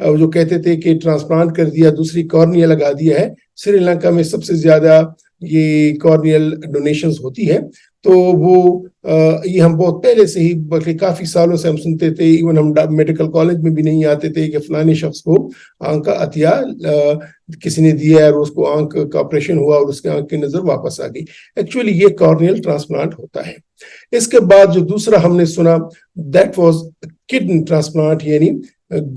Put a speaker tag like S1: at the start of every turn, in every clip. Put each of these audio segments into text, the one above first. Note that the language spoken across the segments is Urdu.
S1: جو کہتے تھے کہ ٹرانسپلانٹ کر دیا, دوسری کارنیا لگا دیا ہے. سری لنکا میں سب سے زیادہ یہ کارنیل ڈونیشنز ہوتی ہے. تو وہ یہ ہم بہت پہلے سے ہی, بلکہ کافی سالوں سے ہم سنتے تھے, ایون ہم میڈیکل کالج میں بھی نہیں آتے تھے کہ فلانے شخص کو آنکھ کا عطیہ کسی نے دیا ہے اور اس کو آنکھ کا آپریشن ہوا اور اس کے آنکھ کی نظر واپس آ گئی. ایکچولی یہ کارنیل ٹرانسپلانٹ ہوتا ہے. اس کے بعد جو دوسرا ہم نے سنا, دیٹ واز کڈنی ٹرانسپلانٹ, یعنی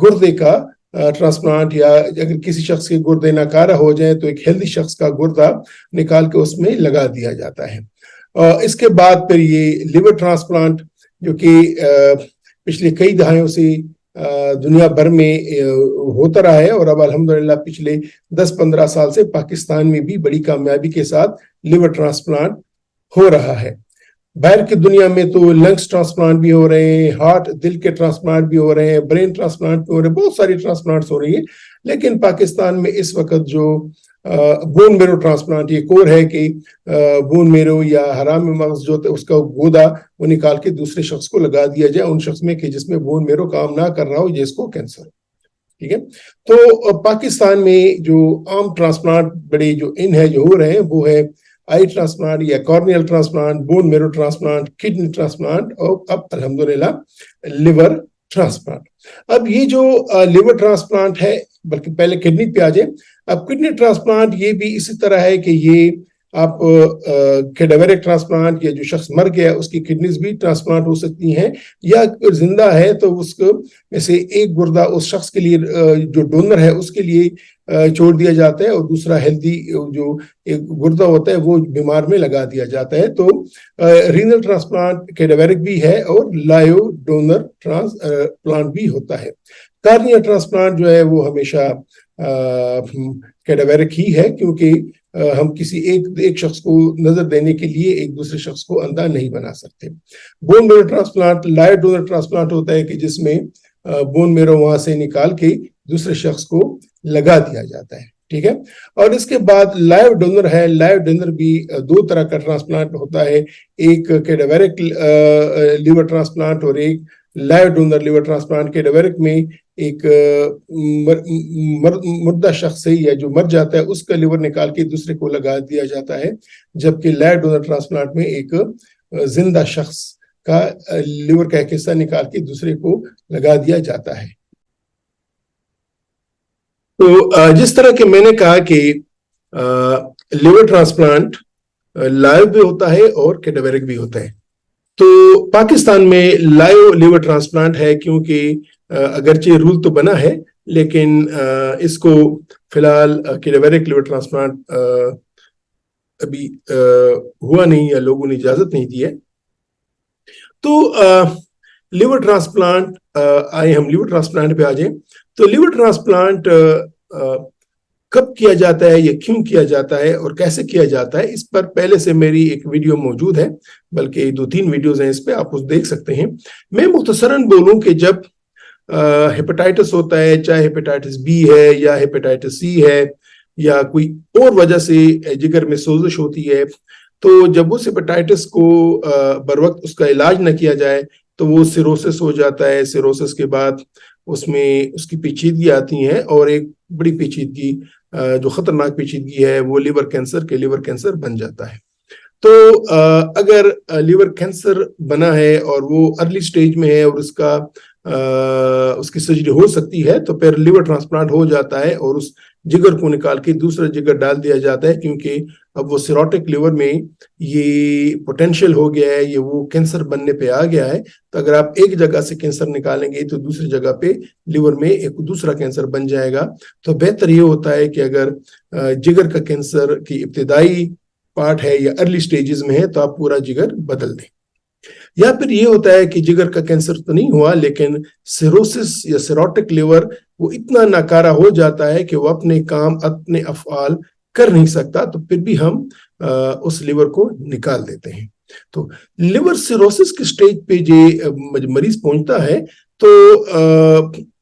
S1: گردے کا ٹرانسپلانٹ, یا اگر کسی شخص کے گردے ناکارہ ہو جائیں تو ایک ہیلدی شخص کا گردہ نکال کے اس میں لگا دیا جاتا ہے. اس کے بعد پھر یہ لیور ٹرانسپلانٹ, جو کہ پچھلے کئی دہائیوں سے دنیا بھر میں ہوتا رہا ہے, اور اب الحمدللہ پچھلے 10-15 سال سے پاکستان میں بھی بڑی کامیابی کے ساتھ لیور ٹرانسپلانٹ ہو رہا ہے. باہر کی دنیا میں تو لنگس ٹرانسپلانٹ بھی ہو رہے ہیں, ہارٹ دل کے ٹرانسپلانٹ بھی ہو رہے ہیں, برین ٹرانسپلانٹ بھی ہو رہے ہیں, بہت ساری ٹرانسپلانٹس ہو رہی ہیں. لیکن پاکستان میں اس وقت جو بون میرو ٹرانسپلانٹ, یہ کور ہے کہ بون میرو یا حرام مغز جو اس کا گودا وہ نکال کے دوسرے شخص کو لگا دیا جائے, ان شخص میں کہ جس میں بون میرو کام نہ کر رہا ہو, جس کو کینسر. ٹھیک ہے. تو پاکستان میں جو عام ٹرانسپلانٹ بڑے جو ہے جو ہو رہے ہیں, وہ ہے آئی ٹرانسپلانٹ یا corneal transplant, bone marrow transplant, kidney transplant, اور اب الحمدللہ لیور ٹرانسپلانٹ. اب یہ جو لیور ٹرانسپلانٹ ہے, بلکہ پہلے کڈنی پہ آ جائیں. اب کڈنی ٹرانسپلانٹ یہ بھی اسی طرح ہے کہ یہ آپ کیڈاویرک ٹرانسپلانٹ, یا جو شخص مر گیا اس کی کڈنیز بھی ٹرانسپلانٹ ہو سکتی ہیں, یا زندہ ہے تو اس کو میں سے ایک گردہ اس شخص کے لیے جو ڈونر ہے اس کے لیے چھوڑ دیا جاتا ہے, اور دوسرا ہیلدی جو ایک گردہ ہوتا ہے وہ بیمار میں لگا دیا جاتا ہے. تو رینل ٹرانسپلانٹ کیڈاویرک بھی ہے, اور لائیو ڈونر ٹرانسپلانٹ بھی ہوتا ہے. کارنیا ٹرانسپلانٹ جو ہے وہ ہمیشہ کیڈاویرک ہی ہے, کیونکہ ہم کسی ایک شخص کو نظر دینے کے لیے ایک دوسرے شخص کو اندھا نہیں بنا سکتے. Bone marrow transplant live donor transplant ہوتا ہے کہ جس میں بون میرو وہاں سے نکال کے دوسرے شخص کو لگا دیا جاتا ہے. ٹھیک ہے. اور اس کے بعد لائیو ڈونر ہے. لائیو ڈونر بھی 2 طرح کا ٹرانسپلانٹ ہوتا ہے, ایک کیڈاویرک لیور ٹرانسپلانٹ اور ایک لائیو ڈونر لیور ٹرانسپلانٹ. کیڈاویرک میں ایک مردہ شخص سے یا جو مر جاتا ہے اس کا لیور نکال کے دوسرے کو لگا دیا جاتا ہے, جبکہ لائیو ڈونر ٹرانسپلانٹ میں ایک زندہ شخص کا لیور کا ایک حصہ نکال کے دوسرے کو لگا دیا جاتا ہے. تو جس طرح کہ میں نے کہا کہ لیور ٹرانسپلانٹ لائیو بھی ہوتا ہے اور کیڈاویرک بھی ہوتا ہے. تو پاکستان میں لائیو لیور ٹرانسپلانٹ ہے, کیونکہ اگرچہ رول تو بنا ہے لیکن اس کو فی الحال کیڈاویرک لیور ٹرانسپلانٹ ابھی ہوا نہیں, یا لوگوں نے اجازت نہیں دی ہے. تو لیور ٹرانسپلانٹ آئے, ہم لیور ٹرانسپلانٹ پہ آ جائیں. تو لیور ٹرانسپلانٹ کب کیا جاتا ہے, یا کیوں کیا جاتا ہے, اور کیسے کیا جاتا ہے, اس پر پہلے سے میری ایک ویڈیو موجود ہے, بلکہ 2-3 ویڈیوز ہیں اس پہ, آپ اس دیکھ سکتے ہیں. میں مختصراً بولوں کہ جب ہیپاٹائٹس ہوتا ہے, چاہے ہیپاٹائٹس بی ہے یا ہیپاٹائٹس سی ہے, یا کوئی اور وجہ سے جگر میں سوزش ہوتی ہے, تو جب اس ہیپاٹائٹس کو بر وقت اس کا علاج نہ کیا جائے تو وہ سیروسس ہو جاتا ہے. سیروسس کے بعد اس میں اس کی پیچیدگی آتی ہیں, اور ایک بڑی پیچیدگی جو خطرناک پیچیدگی ہے وہ لیور کینسر بن جاتا ہے. تو اگر لیور کینسر بنا ہے اور وہ ارلی سٹیج میں ہے اور اس کی سرجری ہو سکتی ہے, تو پھر لیور ٹرانسپلانٹ ہو جاتا ہے, اور اس جگر کو نکال کے دوسرا جگر ڈال دیا جاتا ہے, کیونکہ اب وہ سیروٹک لیور میں یہ پوٹینشیل ہو گیا ہے, یہ وہ کینسر بننے پہ آ گیا ہے. تو اگر آپ ایک جگہ سے کینسر نکالیں گے تو دوسری جگہ پہ لیور میں ایک دوسرا کینسر بن جائے گا. تو بہتر یہ ہوتا ہے کہ اگر جگر کا کینسر کی ابتدائی پارٹ ہے یا ارلی سٹیجز میں ہے تو آپ پورا جگر بدل دیں. یا پھر یہ ہوتا ہے کہ جگر کا کینسر تو نہیں ہوا, لیکن سیروسس یا سیروٹک لیور وہ اتنا ناکارہ ہو جاتا ہے کہ وہ اپنے کام اپنے افعال کر نہیں سکتا, تو پھر بھی ہم اس لیور کو نکال دیتے ہیں. تو لیور سیروسس کے سٹیج پہ جو مریض پہنچتا ہے, تو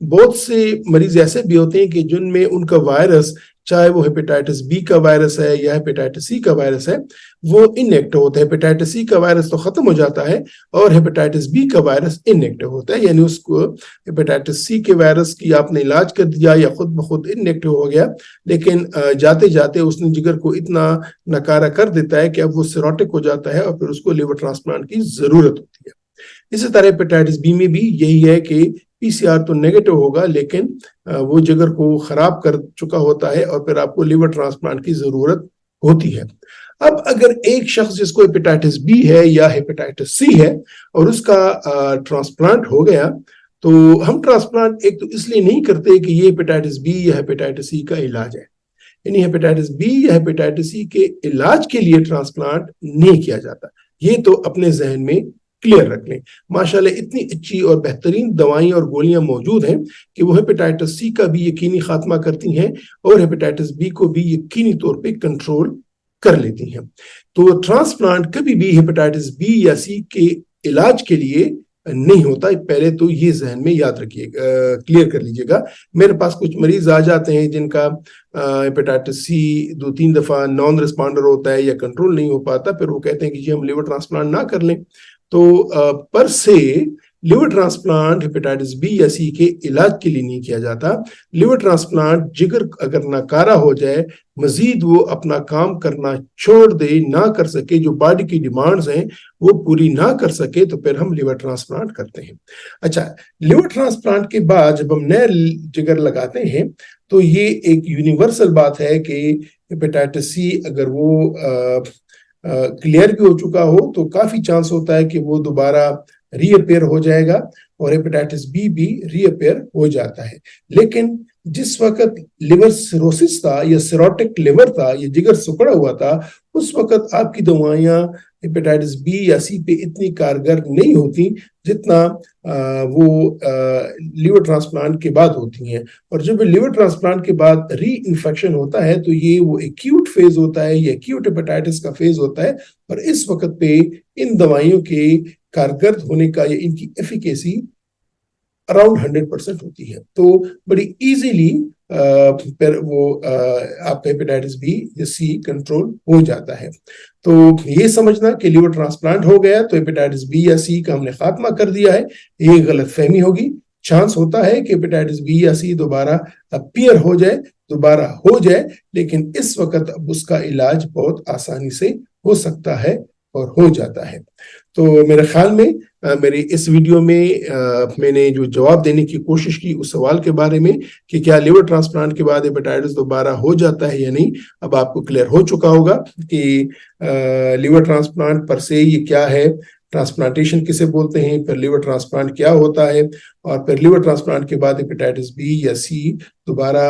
S1: بہت سے مریض ایسے بھی ہوتے ہیں کہ جن میں ان کا وائرس چاہے وہ ہیپیٹائٹس بی کا وائرس ہے یا ہیپیٹائٹس سی کا وائرس ہے، وہ انیکٹیو ہوتا ہے۔ ہیپیٹائٹس سی کا وائرس تو ختم ہو جاتا ہے اور ہیپیٹائٹس بی کا وائرس انیکٹیو ہوتا ہے، یعنی اس کو ہیپیٹائٹس سی کے وائرس کی آپ نے علاج کر دیا یا خود بخود انیکٹیو ہو گیا، لیکن جاتے جاتے اس نے جگر کو اتنا نکارہ کر دیتا ہے کہ اب وہ سیروٹک ہو جاتا ہے اور پھر اس کو لیور ٹرانسپلانٹ کی ضرورت ہوتی ہے۔ اسی طرح ہیپیٹائٹس بی میں بھی یہی ہے کہ پی سی آر تو نیگیٹو ہوگا لیکن وہ جگر کو خراب کر چکا ہوتا ہے اور پھر آپ کو لیور ٹرانسپلانٹ کی ضرورت ہوتی ہے۔ اب اگر ایک شخص جس کو ہیپیٹائٹس بی ہے یا ہیپیٹائٹس سی ہے اور اس کا ٹرانسپلانٹ ہو گیا، تو ہم ٹرانسپلانٹ ایک تو اس لیے نہیں کرتے کہ یہ ہیپیٹائٹس بی یا ہیپیٹائٹس سی کا علاج ہے، یعنی ہیپیٹائٹس بی یا ہیپیٹائٹس سی کے علاج کے لیے ٹرانسپلانٹ نہیں کیا جاتا۔ یہ تو اپنے ذہن میں کلیئر رکھ لیں۔ ماشاءاللہ اتنی اچھی اور بہترین دوائیں اور گولیاں موجود ہیں کہ وہ ہیپیٹائٹس سی کا بھی یقینی خاتمہ کرتی ہیں اور ہیپیٹائٹس بی کو بھی یقینی طور پہ کنٹرول کر لیتی ہیں۔ تو ٹرانسپلانٹ کبھی بھی ہیپیٹائٹس بی یا سی کے علاج کے لیے نہیں ہوتا، پہلے تو یہ ذہن میں یاد رکھیے، کلیئر کر لیجئے گا۔ میرے پاس کچھ مریض آ جاتے ہیں جن کا ہیپیٹائٹس سی 2-3 دفعہ نان ریسپونڈر ہوتا ہے یا کنٹرول نہیں ہو پاتا، پھر وہ کہتے ہیں کہ جی ہم لیور ٹرانسپلانٹ نہ کر لیں۔ تو پر سے لیور ٹرانسپلانٹ ہیپیٹائٹس بی یا سی کے علاج کے لیے نہیں کیا جاتا۔ لیور ٹرانسپلانٹ جگر اگر ناکارہ ہو جائے، مزید وہ اپنا کام کرنا چھوڑ دے، نہ کر سکے، جو باڈی کی ڈیمانڈز ہیں وہ پوری نہ کر سکے، تو پھر ہم لیور ٹرانسپلانٹ کرتے ہیں۔ اچھا، لیور ٹرانسپلانٹ کے بعد جب ہم نئے جگر لگاتے ہیں تو یہ ایک یونیورسل بات ہے کہ ہیپیٹائٹس سی اگر وہ کلیئر بھی ہو چکا ہو تو کافی چانس ہوتا ہے کہ وہ دوبارہ ری اپیئر ہو جائے گا، اور ہیپیٹائٹس بی بھی ری اپیئر ہو جاتا ہے۔ لیکن جس وقت لیور سیروسس تھا یا سیروٹک لیور تھا یا جگر سکڑا ہوا تھا، اس وقت آپ کی دوائیاں ہیپیٹائٹس بی یا سی پہ اتنی کارگر نہیں ہوتی جتنا وہ لیور ٹرانسپلانٹ کے بعد ہوتی ہیں۔ اور جب لیور ٹرانسپلانٹ کے بعد ری انفیکشن ہوتا ہے تو یہ وہ ایکیوٹ فیز ہوتا ہے، یہ ایکیوٹ ہیپیٹائٹس کا فیز ہوتا ہے، اور اس وقت پہ ان دوائیوں کے کارگرد ہونے کا یا ان کی ایفیکیسی اراؤنڈ 100% ہوتی ہے۔ تو بڑی ایزیلی پھر وہ آپ کا ہیپیٹائٹس بی یا سی کنٹرول ہو جاتا ہے۔ تو یہ سمجھنا کہ لیور ٹرانسپلانٹ ہو گیا تو ہیپیٹائٹس بی یا سی کا ہم نے خاتمہ کر دیا ہے، یہ غلط فہمی ہوگی۔ چانس ہوتا ہے کہ ہیپیٹائٹس بی یا سی دوبارہ اپیئر ہو جائے، دوبارہ ہو جائے، لیکن اس وقت اب اس کا علاج بہت آسانی سے ہو سکتا ہے اور ہو جاتا ہے۔ تو میرے خیال میں میری اس ویڈیو میں نے جو جواب دینے کی کوشش کی اس سوال کے بارے میں کہ کیا لیور ٹرانسپلانٹ کے بعد ہیپیٹائٹس دوبارہ ہو جاتا ہے یا نہیں، اب آپ کو کلیئر ہو چکا ہوگا کہ لیور ٹرانسپلانٹ پر سے یہ کیا ہے، ٹرانسپلانٹیشن کسے بولتے ہیں، پھر لیور ٹرانسپلانٹ کیا ہوتا ہے، اور پھر لیور ٹرانسپلانٹ کے بعد ہیپیٹائٹس بی یا سی دوبارہ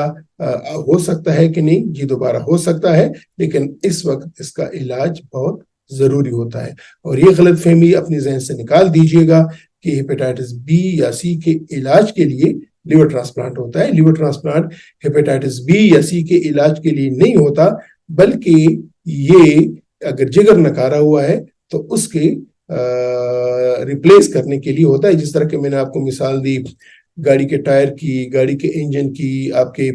S1: ہو سکتا ہے کہ نہیں۔ یہ دوبارہ ہو سکتا ہے، لیکن اس وقت اس کا علاج بہت ضروری ہوتا ہے۔ اور یہ غلط فہمی اپنی ذہن سے نکال دیجئے گا کہ ہیپیٹائٹس بی یا سی کے علاج کے لیے لیور ٹرانسپلانٹ ہوتا ہے۔ لیور ٹرانسپلانٹ ہیپیٹائٹس بی یا سی کے علاج کے لیے نہیں ہوتا، بلکہ یہ اگر جگر نکارا ہوا ہے تو اس کے ریپلیس کرنے کے لیے ہوتا ہے۔ جس طرح کہ میں نے آپ کو مثال دی گاڑی کے ٹائر کی، گاڑی کے انجن کی، آپ کے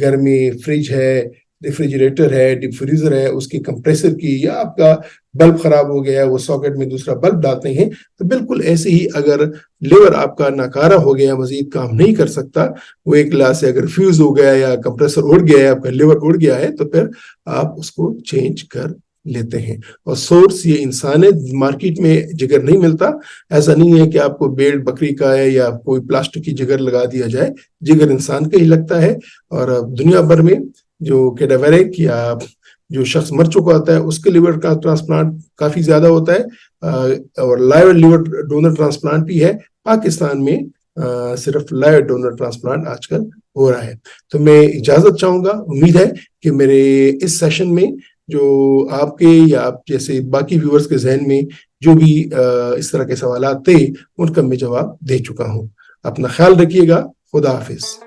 S1: گھر میں فریج ہے، ریفریجریٹر ہے، ڈیپ فریزر ہے، اس کی کمپریسر کی، یا آپ کا بلب خراب ہو گیا ہے، وہ ساکٹ میں دوسرا بلب ڈالتے ہیں، تو بالکل ایسے ہی اگر لیور آپ کا ناکارہ ہو گیا، مزید کام نہیں کر سکتا، وہ ایک لحاظ سے اگر فیوز ہو گیا یا کمپریسر اڑ گیا ہے، آپ کا لیور اڑ گیا ہے، تو پھر آپ اس کو چینج کر لیتے ہیں۔ اور سورس یہ انسان ہے، مارکیٹ میں جگر نہیں ملتا۔ ایسا نہیں ہے کہ آپ کو بیل بکری کا ہے یا کوئی پلاسٹک کی جگر لگا دیا جائے، جگر انسان کا ہی لگتا ہے۔ اور دنیا بھر میں جو کیڈاویرک یا جو شخص مر چکا ہوتا ہے اس کے لیور کا ٹرانسپلانٹ کافی زیادہ ہوتا ہے، اور لائیو لیور ڈونر ٹرانسپلانٹ بھی ہے۔ پاکستان میں صرف لائیو ڈونر ٹرانسپلانٹ آج کل ہو رہا ہے۔ تو میں اجازت چاہوں گا، امید ہے کہ میرے اس سیشن میں جو آپ کے یا آپ جیسے باقی ویورز کے ذہن میں جو بھی اس طرح کے سوالات تھے ان کا میں جواب دے چکا ہوں۔ اپنا خیال رکھیے گا۔ خدا حافظ۔